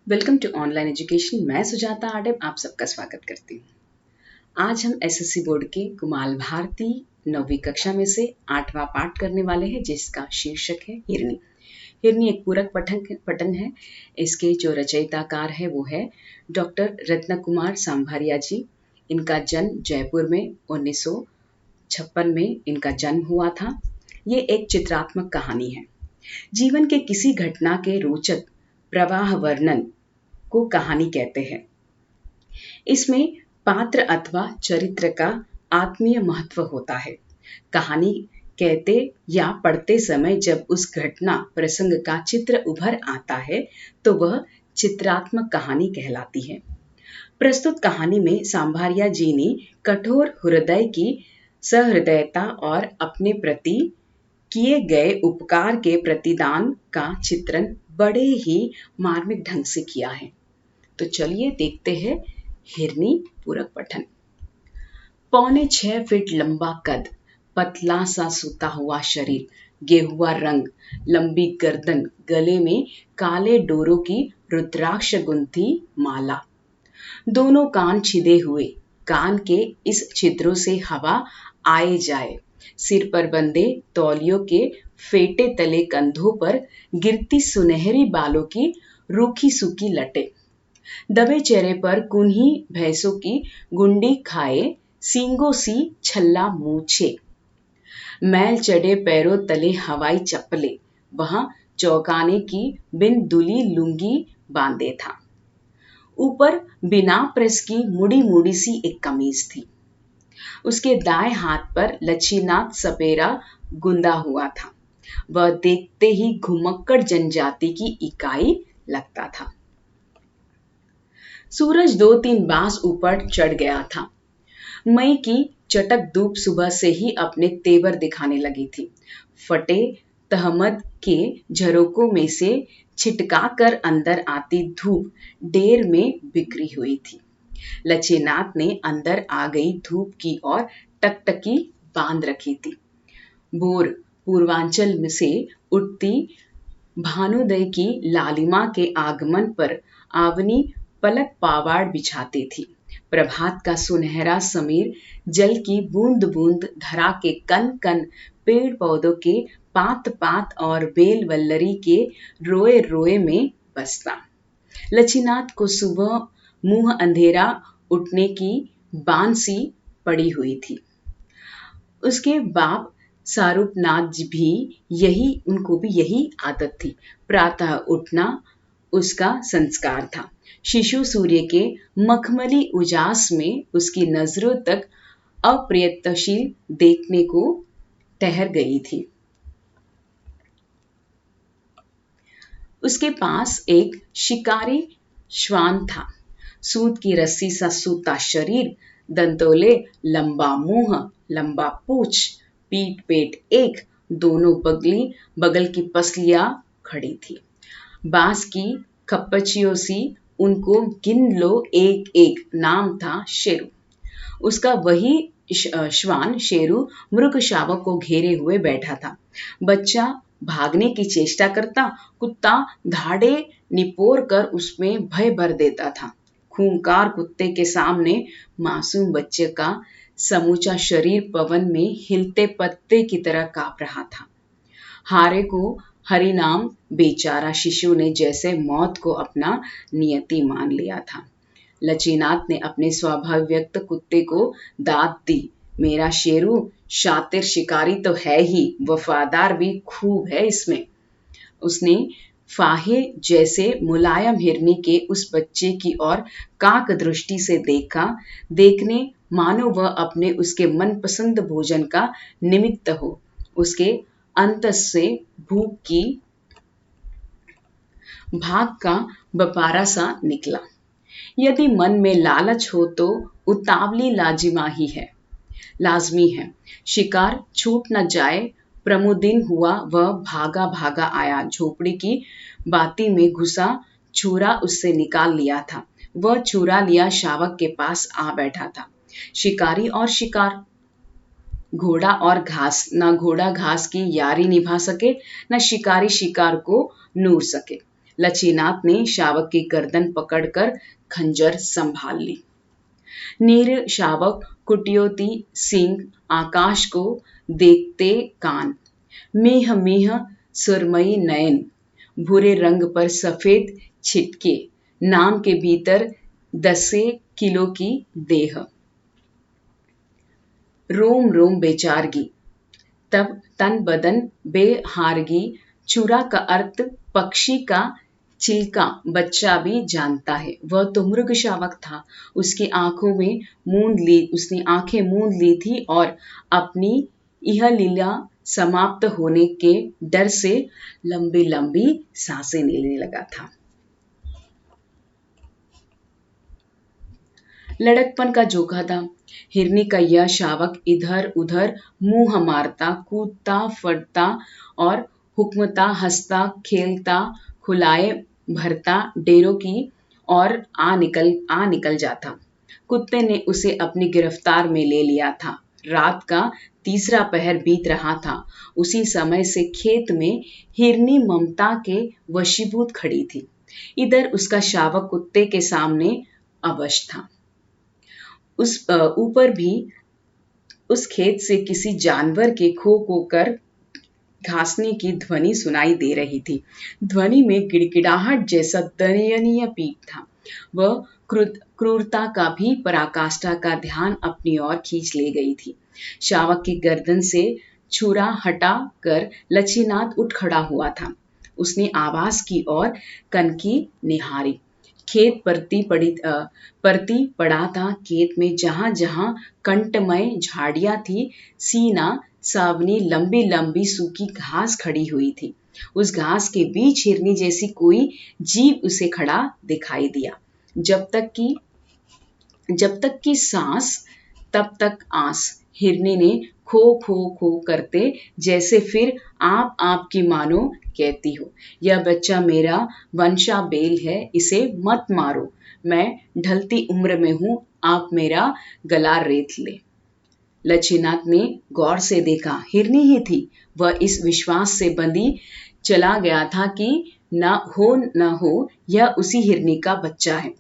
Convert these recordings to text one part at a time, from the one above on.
Welcome to online education. मैं सुजाता आडम आप सबका स्वागत करती हूँ। आज हम एसएससी बोर्ड के कुमाल भारती 9वीं कक्षा में से 8वां पाठ करने वाले हैं, जिसका शीर्षक है हिरनी। हिरनी एक पूरक पठन है। इसके जो रचयिताकार है वो है डॉक्टर रत्न कुमार सांभारिया जी। इनका जन्म जयपुर में 1956 में इनका जन्म हुआ था। ये एक चित्रात्मक कहानी है। जीवन के किसी घटना के रोचक प्रवाह वर्णन को कहानी कहते हैं। इसमें पात्र अथवा चरित्र का आत्मीय महत्व होता है। कहानी कहते या पढ़ते समय जब उस घटना प्रसंग का चित्र उभर आता है तो वह चित्रात्मक कहानी कहलाती है। प्रस्तुत कहानी में सांभारिया जी ने कठोर हृदय की सहृदयता और अपने प्रति किए गए उपकार के प्रतिदान का चित्रण बड़े ही मार्मिक ढंग से किया है। तो चलिए देखते हैं हिरनी पूरक पठन। 6.25 फीट लंबा कद, पतला सा सूता हुआ शरीर, गेहुआ रंग, लंबी गर्दन, गले में काले डोरों की रुद्राक्ष गुंथी माला, दोनों कान छिदे हुए, कान के इस छिद्रों से हवा आए जाए, सिर पर बंधे तौलियों के फेटे तले कंधों पर गिरती सुनहरी बालों की रूखी सूखी लटे, दबे चेहरे पर कुन्ही भैंसों की गुंडी खाए सींगों सी छल्ला मूछे, मैल चढ़े पैरों तले हवाई चप्पले, वहां चौकाने की बिन दुली लुंगी बांधे था। ऊपर बिना प्रेस की मुड़ी मुड़ी सी एक कमीज थी। उसके दाएं हाथ पर लच्छीनाथ सपेरा गुंदा हुआ था। वह देखते ही घुमक्कड़ जनजाति की इकाई लगता था। सूरज 2-3 बास ऊपर चढ़ गया था। मई की चटक धूप सुबह से ही अपने तेवर दिखाने लगी थी। फटे तहमद के झरोकों में से छिटका कर अंदर आती धूप डेर में बिखरी हुई थी। लच्छीनाथ ने अंदर आ गई धूप की ओर टकटकी बांध रखी थी। भोर पूर्वांचल में से उठती भानुदय की लालिमा के आगमन पर आवनी पलक पावाड़ बिछाती थी। प्रभात का सुनहरा समीर जल की बूंद बूंद धरा के कन कन, पेड़ पौधों के पात पात और बेल वल्लरी के रोए रोए में बसता। लच्छीनाथ को सुबह मुंह अंधेरा उठने की बांसी पड़ी हुई थी। उसके बाप सारूपनाथ भी उनको भी यही आदत थी। प्रातः उठना उसका संस्कार था। शिशु सूर्य के मखमली उजास में उसकी नजरों तक अप्रयत्नशील देखने को ठहर गई थी। उसके पास एक शिकारी श्वान था। सूत की रस्सी सा सूता शरीर, दंतोले, लंबा मुंह, लंबा पूंछ, पीठ पेट एक, दोनों बगल की पसलियां खड़ी थी। बांस की खप्पचियों सी उनको गिन लो एक एक, नाम था शेरू। उसका वही श्वान शेरू मृग शावक को घेरे हुए बैठा था। बच्चा भागने की चेष्टा करता, कुत्ता धाड़े निपोर कर उसमें भय भर देता था। खूंखार कुत्ते के सामने मासूम बच्चे का समूचा शरीर पवन में हिलते पत्ते की तरह कांप रहा था। हारे को हरिनाम बेचारा शिशु ने जैसे मौत को अपना नियति मान लिया था। लच्छीनाथ ने अपने स्वभाव व्यक्त कुत्ते को दाद दी। मेरा शेरू शातिर शिकारी तो है ही, वफादार भी खूब है इसमें। उसने फाहे जैसे मुलायम हिरनी के उस बच्चे की ओर काक दृष्टि से देखने मानो वह अपने उसके मनपसंद भोजन का निमित्त हो। उसके अंतस से भूख की भाग का बपारा सा निकला। यदि मन में लालच हो तो उतावली लाजमी है। शिकार छूट न जाए। प्रमुदिन हुआ, वह भागा भागा आया, झोपड़ी की बाती में घुसा, छुरा उससे निकाल लिया था। वह छुरा लिया शावक के पास आ बैठा था। शिकारी और शिकार, घोड़ा और घास, न घोड़ा घास की यारी निभा सके, न शिकारी शिकार को नूर सके। लच्छीनाथ ने शावक की गर्दन पकड़कर खंजर संभाल ली। नीर शावक कुटियोती सिंह आकाश को देखते कान, मेह मेह सुरमई नयन, भूरे रंग पर सफेद छिटके, नाम के भीतर 10 किलो की देह, रोम रोम बेचारगी, तब तन बदन बेहारगी। चूरा का अर्थ पक्षी का चिल्का बच्चा भी जानता है। वह तो मृग शावक था। उसने आंखें मूंद ली थी और अपनी यह लीला समाप्त होने के डर से लंबी लंबी सांसें लेने लगा था। लड़कपन का जोखा था। हिरनी का यह शावक इधर उधर मुंह मारता, कूदता फटता और हुक्मता, हंसता खेलता, खुलाए भरता डेरों की और आ निकल जाता। कुत्ते ने उसे अपनी गिरफ्तार में ले लिया था। रात का तीसरा पहर बीत रहा था। उसी समय से खेत में हिरनी ममता के वशीभूत खड़ी थी। इधर उसका शावक कुत्ते के सामने अवश था। उस ऊपर भी उस खेत से किसी जानवर के खो खो कर घासने की ध्वनि सुनाई दे रही थी। ध्वनि में गिड़गिड़ाहट जैसा दयनीय पीप था। वह क्रूरता का भी पराकाष्ठा का ध्यान अपनी ओर खींच ले गई थी। शावक की गर्दन से छुरा हटा कर लच्छीनाथ उठ खड़ा हुआ था। उसने आवाज की और कनकी निहारी। खेत परती पड़ा था। खेत में जहां जहां कंटमय झाड़ियां थी, सीना सावनी लंबी लंबी सूखी घास खड़ी हुई थी। उस घास के बीच हिरनी जैसी कोई जीव उसे खड़ा दिखाई दिया। जब तक की सांस तब तक आस, हिरनी ने खो खो खो करते जैसे फिर आप की मानो कहती हो, यह बच्चा मेरा वंशा बेल है, इसे मत मारो, मैं ढलती उम्र में हूं, आप मेरा गला रेत ले। लच्छीनाथ ने गौर से देखा, हिरनी ही थी। वह इस विश्वास से बंधी चला गया था कि न हो यह उसी हिरनी का बच्चा है।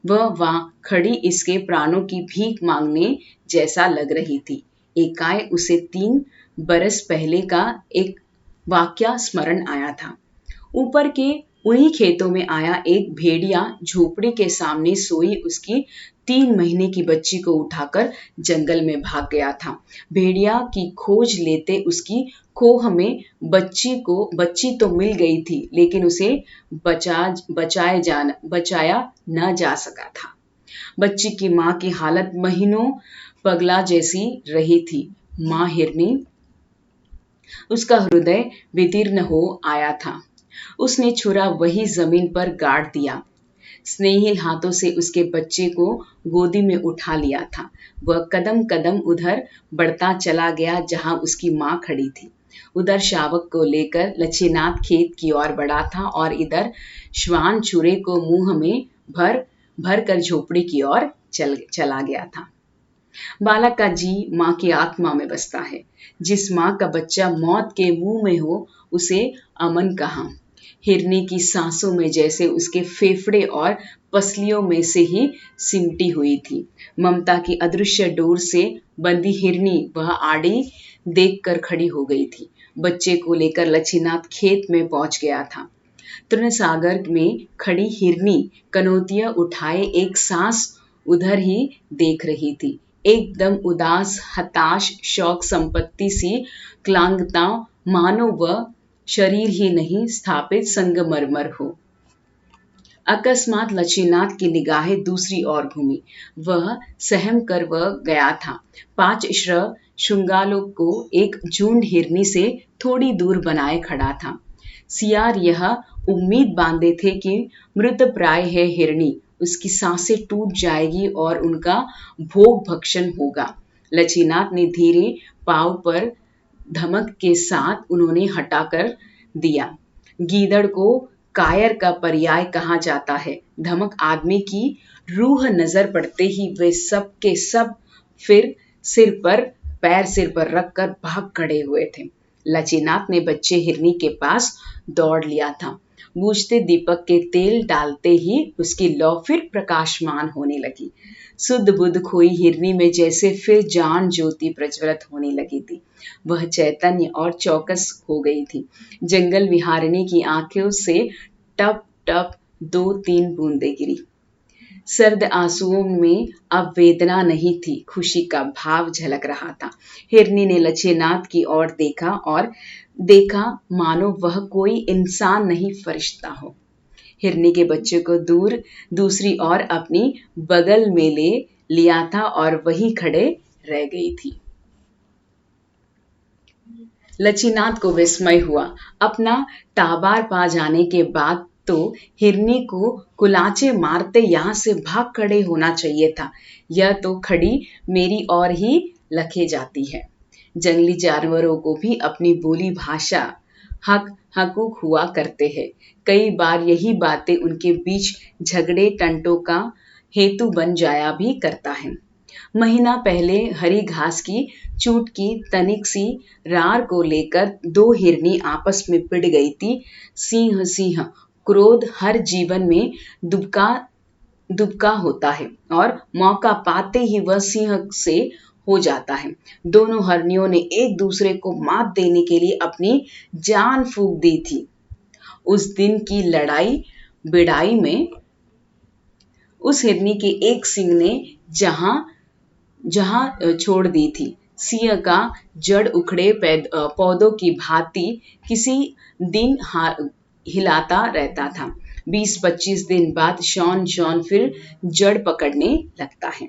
वह वहां खड़ी इसके प्राणों की भीख मांगने जैसा लग रही थी। एकाएक उसे 3 बरस पहले का एक वाकया स्मरण आया था। ऊपर के उन्हीं खेतों में आया एक भेड़िया झोपड़ी के सामने सोई उसकी 3 महीने की बच्ची को उठाकर जंगल में भाग गया था। भेड़िया की खोज लेते उसकी कोह में बच्ची तो मिल गई थी, लेकिन उसे बचाया न जा सका था। बच्ची की मां की हालत महीनों पगला जैसी रही थी। मां हिरनी, उसका हृदय विदीर्ण हो आया था। उसने छुरा वही जमीन पर गाड़ दिया। स्नेहिल हाथों से उसके बच्चे को गोदी में उठा लिया था। वह कदम कदम उधर बढ़ता चला गया जहां उसकी मां खड़ी थी। उधर शावक को लेकर लच्छीनाथ खेत की ओर बढ़ा था और इधर श्वान छुरे को मुंह में भर कर झोपड़ी की ओर चला गया था। बालक का जी मां की आत्मा में बसता है। जिस मां का बच्चा मौत के मुंह में हो, उसे अमन कहां। हिरनी की सांसों में जैसे उसके फेफड़े और पसलियों में से ही सिमटी हुई थी। ममता की अदृश्य डोर से बंधी हिरनी वह आड़ी देख कर खड़ी हो गई थी। बच्चे को लेकर लच्छीनाथ खेत में पहुंच गया था। तृणसागर में खड़ी हिरनी कनौतिया उठाए एक सांस उधर ही देख रही थी। एकदम उदास, हताश, शौक संपत्ति सी क्लांगता, मानो वह शरीर ही नहीं स्थापित संगमरमर हो। अकस्मात लच्छीनाथ की निगाहें दूसरी ओर घूमी। वह सहम कर वह गया था। 5 श्रृंगालों को एक झुंड हिरनी से थोड़ी दूर बनाए खड़ा था। सियार यह उम्मीद बांधे थे कि मृत प्राय है हिरनी, उसकी सांसें टूट जाएगी और उनका भोग भक्षण होगा। लच्छीनाथ ने धीरे पांव पर धमक के साथ उन्होंने हटाकर दिया। गीदड़ को कायर का पर्याय कहा जाता है। धमक आदमी की रूह नजर पड़ते ही वे सब के सब फिर सिर पर रखकर भाग खड़े हुए थे। लचीनाथ ने बच्चे हिरनी के पास दौड़ लिया था। बूझते दीपक के तेल डालते ही उसकी लौ फिर प्रकाशमान होने लगी। शुद्ध बुद्ध खोई हिरनी में जैसे फिर जान ज्योति प्रज्वलित होने लगी थी। वह चैतन्य और चौकस हो गई थी। जंगल विहारिणी की आंखों से टप टप 2-3 बूंदें गिरी। सर्द आंसुओं में अब वेदना नहीं थी, खुशी का भाव झलक रहा था। हिरनी ने लचेनाथ की ओर देखा और देखा मानो वह कोई इंसान नहीं फरिश्ता हो। हिरनी के बच्चे को दूसरी ओर अपनी बगल में ले लिया था और वहीं खड़े रह गई थी। लचीनाथ को विस्मय हुआ। अपना टाबार पा जाने के बाद तो हिरनी को कुलाचे मारते यहाँ से भाग खड़े होना चाहिए था। यह तो खड़ी मेरी ओर ही लखे जाती है। जंगली जानवरों को भी अपनी बोली भाषा हकूक हुआ करते हैं। कई बार यही बातें उनके बीच झगड़े टंटों का हेतु बन जाया भी करता है। महीना पहले हरी घास की चूट की तनिक सी रार को लेकर 2 हिरनी आपस में भिड़ गई थी। सिंह सिंह क्रोध हर जीवन में दुबका होता है और मौका पाते ही वह सिंह से हो जाता है। दोनों हिरनियों ने एक दूसरे को मात देने के लिए अपनी जान फूंक दी थी। उस दिन की लड़ाई भिड़ाई में उस हिरनी के एक सिंह ने जहां छोड़ दी थी, सिंह का जड़ उखड़े पौधों की भांति किसी दिन हिलाता रहता था। 20-25 दिन बाद शॉन फिर जड़ पकड़ने लगता है।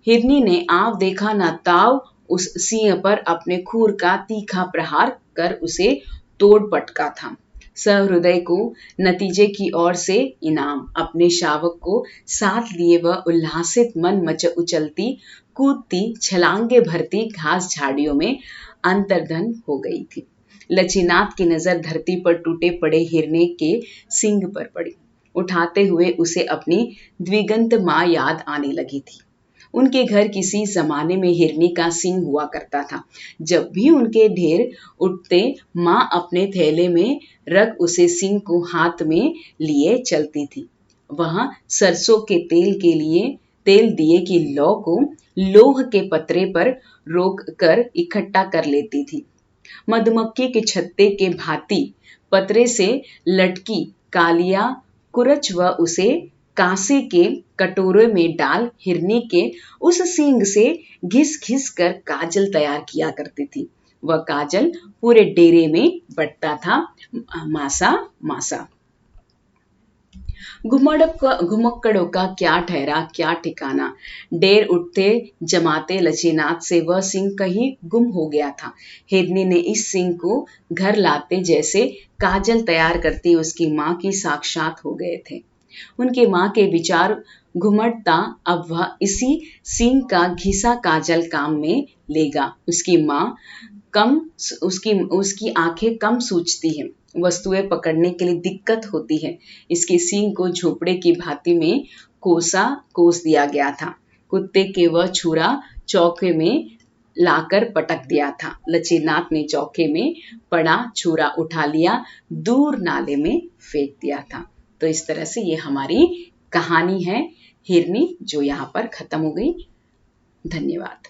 हिरनी ने आव देखा न ताव उस सिंह पर अपने खूर का तीखा प्रहार कर उसे तोड़ पटका था। सहृदय को नतीजे की ओर से इनाम। अपने शावक को साथ लिए वह उल्लासित मन उछलती कूदती छलांगे भरती घास झाड़ियों में अंतर्धन हो गई थी। लचीनाथ की नजर धरती पर टूटे पड़े हिरने के सींग पर पड़ी। उठाते हुए उसे अपनी द्विगंत माँ याद आने लगी थी। उनके घर किसी जमाने में हिरनी का सींग हुआ करता था। जब भी उनके ढेर उठते, माँ अपने थैले में रख उसे सींग को हाथ में लिए चलती थी। वहां सरसों के तेल दिए की लौ को लोह के पतरे पर रोक कर इकट्ठा कर लेती थी। मधुमक्खी के छत्ते के भांति पतरे से लटकी कालिया कुरच व उसे कांसे के कटोरे में डाल हिरनी के उस सींग से घिस घिस कर काजल तैयार किया करती थी। वह काजल पूरे डेरे में बंटता था, मासा मासा। घुमक्कड़ों का क्या ठहरा क्या ठिकाना। ढेर उठते जमाते लचीनाथ से वह सिंह कहीं गुम हो गया था। हिरनी ने इस सिंह को घर लाते जैसे काजल तैयार करती उसकी माँ की साक्षात हो गए थे। उनके माँ के विचार घुमड़ता अब वह इसी सिंह का घिसा काजल काम में लेगा। उसकी आंखें कम सूझती हैं, वस्तुएं पकड़ने के लिए दिक्कत होती है। इसके सींग को झोपड़े की भांति में कोस दिया गया था। कुत्ते के वह छुरा चौके में लाकर पटक दिया था। लचीनाथ ने चौके में पड़ा छुरा उठा लिया, दूर नाले में फेंक दिया था। तो इस तरह से ये हमारी कहानी है हिरनी, जो यहाँ पर खत्म हो गई। धन्यवाद।